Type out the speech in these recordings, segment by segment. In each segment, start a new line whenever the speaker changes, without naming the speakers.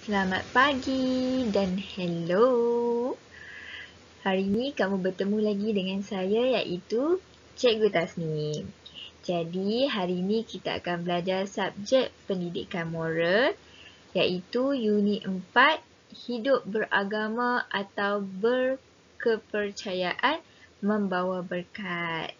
Selamat pagi dan hello. Hari ini kamu bertemu lagi dengan saya iaitu Cikgu Tasnim. Jadi hari ini kita akan belajar subjek pendidikan moral iaitu unit 4 hidup beragama atau berkepercayaan membawa berkat.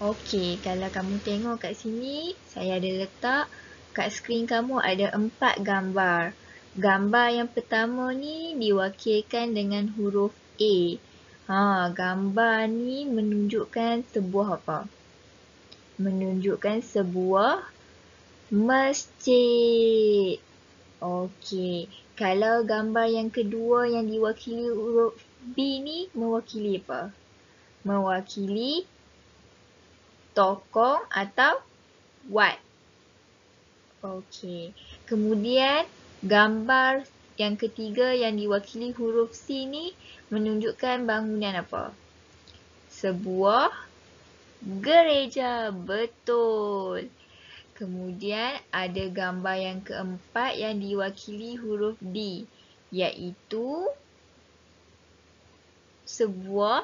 Okey, kalau kamu tengok kat sini, saya ada letak kat skrin kamu ada 4 gambar. Gambar yang pertama ni diwakilkan dengan huruf A. Gambar ni menunjukkan sebuah apa? Menunjukkan sebuah masjid. Okey, kalau gambar yang kedua yang diwakili huruf B ni mewakili apa? Mewakili tokong atau wat. Okey. Kemudian gambar yang ketiga yang diwakili huruf C ni menunjukkan bangunan apa? Sebuah gereja. Betul. Kemudian ada gambar yang keempat yang diwakili huruf D iaitu sebuah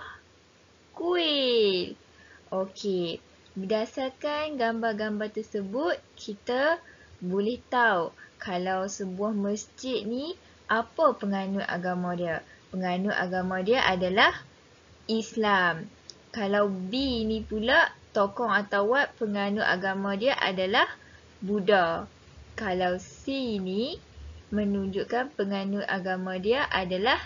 kuil. Okey. Berdasarkan gambar-gambar tersebut, kita boleh tahu kalau sebuah masjid ni apa penganut agama dia. Penganut agama dia adalah Islam. Kalau B ni pula, tokong atau wat penganut agama dia adalah Buddha. Kalau C ni menunjukkan penganut agama dia adalah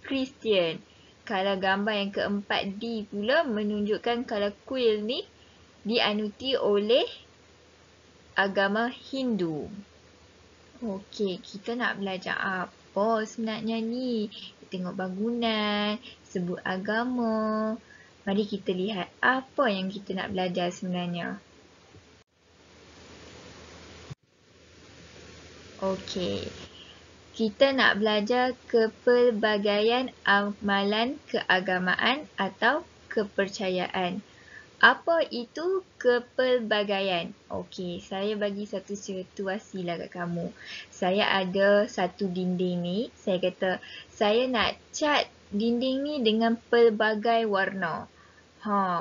Kristian. Kalau gambar yang keempat D pula menunjukkan kalau kuil ni dianuti oleh agama Hindu. Okey, kita nak belajar apa sebenarnya ni? Tengok bangunan, sebut agama. Mari kita lihat apa yang kita nak belajar sebenarnya. Okey. Kita nak belajar kepelbagaian amalan keagamaan atau kepercayaan. Apa itu kepelbagaian? Okey, saya bagi satu situasi lah kat kamu. Saya ada satu dinding ni. Saya kata, saya nak cat dinding ni dengan pelbagai warna.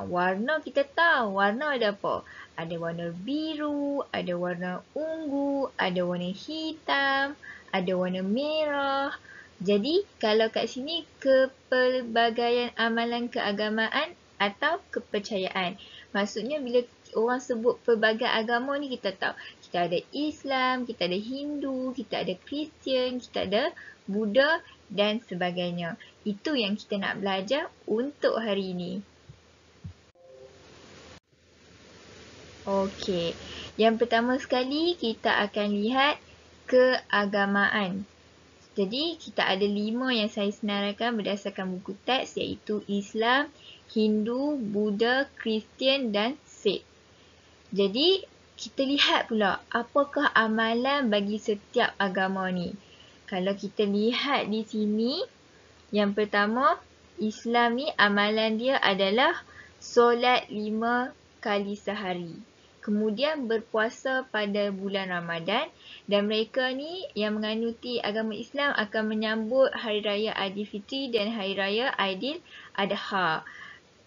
Warna kita tahu. Warna ada apa? Ada warna biru, ada warna ungu, ada warna hitam, ada warna merah. Jadi, kalau kat sini kepelbagaian amalan keagamaan atau kepercayaan. Maksudnya bila orang sebut pelbagai agama ni kita tahu. Kita ada Islam, kita ada Hindu, kita ada Kristian, kita ada Buddha dan sebagainya. Itu yang kita nak belajar untuk hari ini. Okey. Yang pertama sekali kita akan lihat keagamaan. Jadi, kita ada 5 yang saya senaraikan berdasarkan buku teks iaitu Islam, Hindu, Buddha, Kristian dan Sikh. Jadi, kita lihat pula apakah amalan bagi setiap agama ni. Kalau kita lihat di sini, yang pertama, Islam ni amalan dia adalah solat 5 kali sehari. Kemudian berpuasa pada bulan Ramadan dan mereka ni yang menganuti agama Islam akan menyambut Hari Raya Aidilfitri dan Hari Raya Aidil Adha.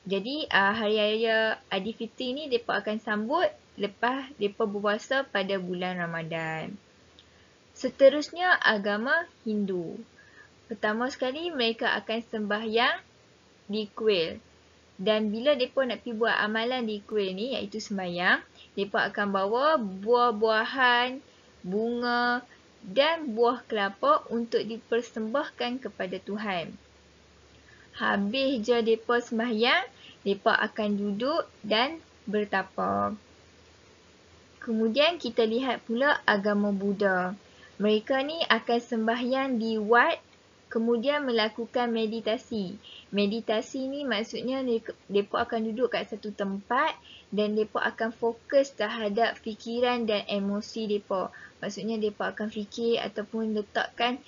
Jadi Hari Raya Aidilfitri ni mereka akan sambut lepas mereka berpuasa pada bulan Ramadan. Seterusnya agama Hindu. Pertama sekali mereka akan sembahyang di kuil. Dan bila mereka nak pergi buat amalan di kuil ni iaitu sembahyang, mereka akan bawa buah-buahan, bunga dan buah kelapa untuk dipersembahkan kepada Tuhan. Habis je mereka sembahyang, mereka akan duduk dan bertapa. Kemudian kita lihat pula agama Buddha. Mereka ni akan sembahyang di wat, kemudian melakukan meditasi. Meditasi ni maksudnya mereka akan duduk kat satu tempat dan mereka akan fokus terhadap fikiran dan emosi mereka. Maksudnya mereka akan fikir ataupun letakkan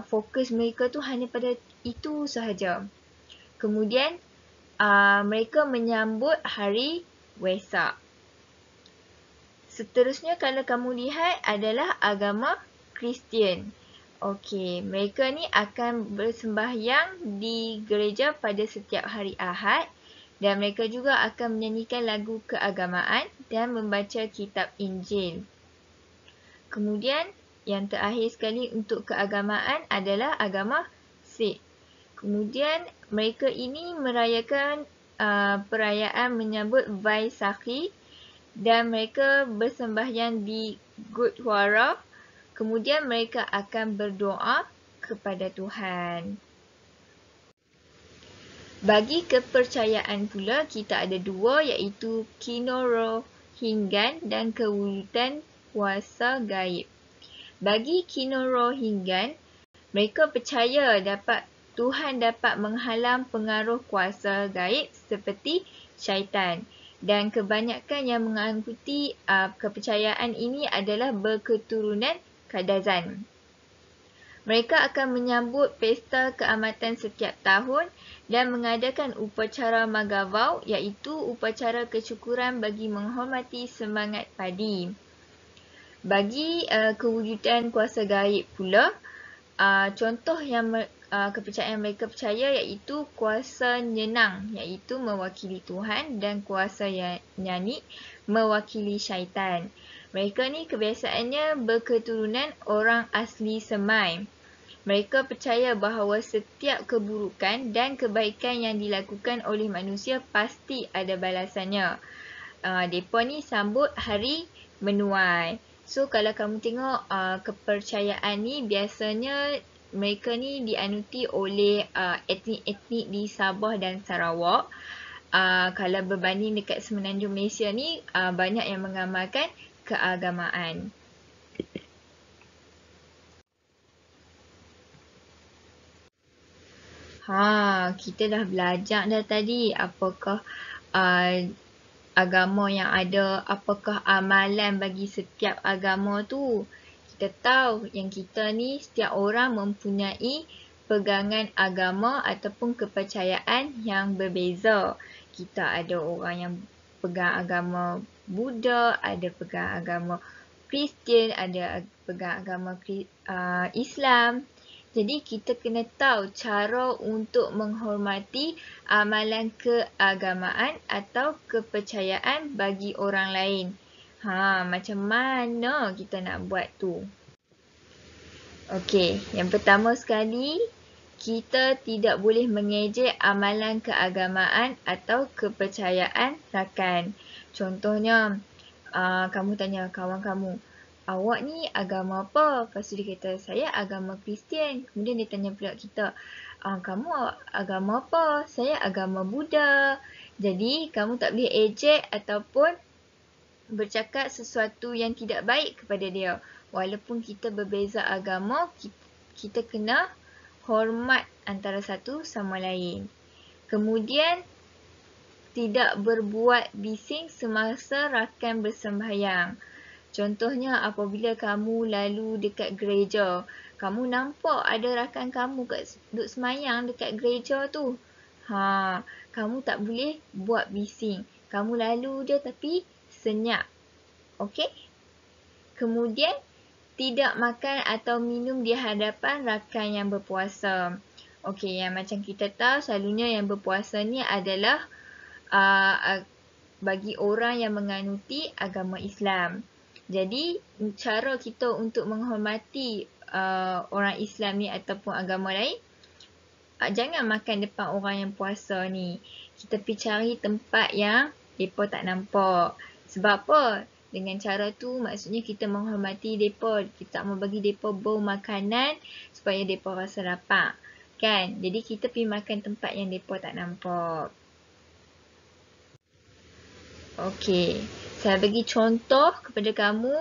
fokus mereka tu hanya pada itu sahaja. Kemudian mereka menyambut hari Wesak. Seterusnya kalau kamu lihat adalah agama Kristian. Okey, mereka ni akan bersembahyang di gereja pada setiap hari Ahad dan mereka juga akan menyanyikan lagu keagamaan dan membaca kitab Injil. Kemudian yang terakhir sekali untuk keagamaan adalah agama Sikh. Kemudian mereka ini merayakan perayaan menyambut Vaisakhi dan mereka bersembahyang di Gurdwara. Kemudian mereka akan berdoa kepada Tuhan. Bagi kepercayaan pula, kita ada dua iaitu Kinorohinggan dan kewujudan kuasa gaib. Bagi Kinorohinggan, mereka percaya Tuhan dapat menghalang pengaruh kuasa gaib seperti syaitan. Dan kebanyakan yang mengikuti kepercayaan ini adalah berketurunan Kadazan. Mereka akan menyambut pesta keamatan setiap tahun dan mengadakan upacara Magavau iaitu upacara kesyukuran bagi menghormati semangat padi. Bagi kewujudan kuasa gaib pula, contoh yang kepercayaan mereka percaya iaitu kuasa nyenang iaitu mewakili Tuhan dan kuasa nyani mewakili syaitan. Mereka ni kebiasaannya berketurunan orang asli Semai. Mereka percaya bahawa setiap keburukan dan kebaikan yang dilakukan oleh manusia pasti ada balasannya. Mereka ni sambut hari menuai. So kalau kamu tengok kepercayaan ni biasanya mereka ni dianuti oleh etnik-etnik di Sabah dan Sarawak. Kalau berbanding dekat Semenanjung Malaysia ni banyak yang mengamalkan keagamaan. Kita dah belajar dah tadi apakah agama yang ada, apakah amalan bagi setiap agama tu. Kita tahu yang kita ni setiap orang mempunyai pegangan agama ataupun kepercayaan yang berbeza. Kita ada orang yang pegang agama Buddha, ada pegang agama Kristian, ada pegang agama Islam. Jadi kita kena tahu cara untuk menghormati amalan keagamaan atau kepercayaan bagi orang lain. Macam mana kita nak buat tu? Okey, yang pertama sekali, kita tidak boleh mengejek amalan keagamaan atau kepercayaan rakan. Contohnya, kamu tanya kawan kamu, awak ni agama apa? Lepas tu dia kata, saya agama Kristian. Kemudian dia tanya pula kita, kamu agama apa? Saya agama Buddha. Jadi, kamu tak boleh ejek ataupun bercakap sesuatu yang tidak baik kepada dia. Walaupun kita berbeza agama, kita kena hormat antara satu sama lain. Kemudian, tidak berbuat bising semasa rakan bersembahyang. Contohnya apabila kamu lalu dekat gereja, kamu nampak ada rakan kamu duduk semayang dekat gereja tu. Kamu tak boleh buat bising. Kamu lalu je tapi senyap. Okey? Kemudian, tidak makan atau minum di hadapan rakan yang berpuasa. Okey, yang macam kita tahu selalunya yang berpuasa ni adalah bagi orang yang menganuti agama Islam. Jadi, cara kita untuk menghormati orang Islam ni ataupun agama lain, jangan makan depan orang yang puasa ni. Kita pergi cari tempat yang mereka tak nampak. Sebab apa? Dengan cara tu maksudnya kita menghormati mereka. Kita tak mau bagi mereka bau makanan supaya mereka rasa lapar. Kan? Jadi kita pergi makan tempat yang mereka tak nampak. Okey. Saya bagi contoh kepada kamu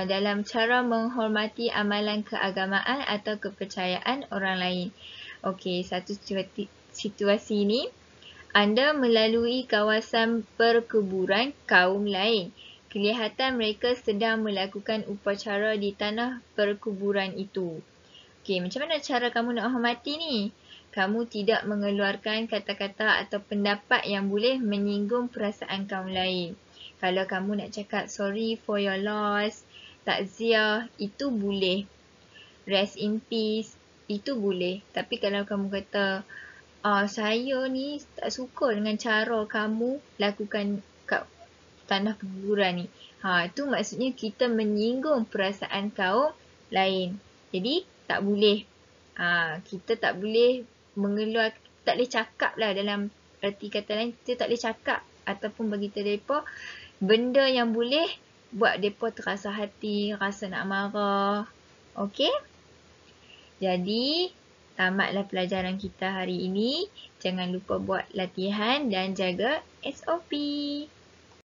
dalam cara menghormati amalan keagamaan atau kepercayaan orang lain. Okey, satu situasi ini, anda melalui kawasan perkuburan kaum lain. Kelihatan mereka sedang melakukan upacara di tanah perkuburan itu. Okey, macam mana cara kamu nak hormati ni? Kamu tidak mengeluarkan kata-kata atau pendapat yang boleh menyinggung perasaan kaum lain. Kalau kamu nak cakap sorry for your loss, takziah, itu boleh. Rest in peace, itu boleh. Tapi kalau kamu kata, saya ni tak suka dengan cara kamu lakukan kat tanah kuburan ni. Tu maksudnya kita menyinggung perasaan kaum lain. Jadi, tak boleh. Kita tak boleh tak boleh cakap lah dalam erti kata lain, kita tak boleh cakap ataupun bagi tahu mereka benda yang boleh buat mereka terasa hati, rasa nak marah. Okey? Jadi, tamatlah pelajaran kita hari ini. Jangan lupa buat latihan dan jaga SOP.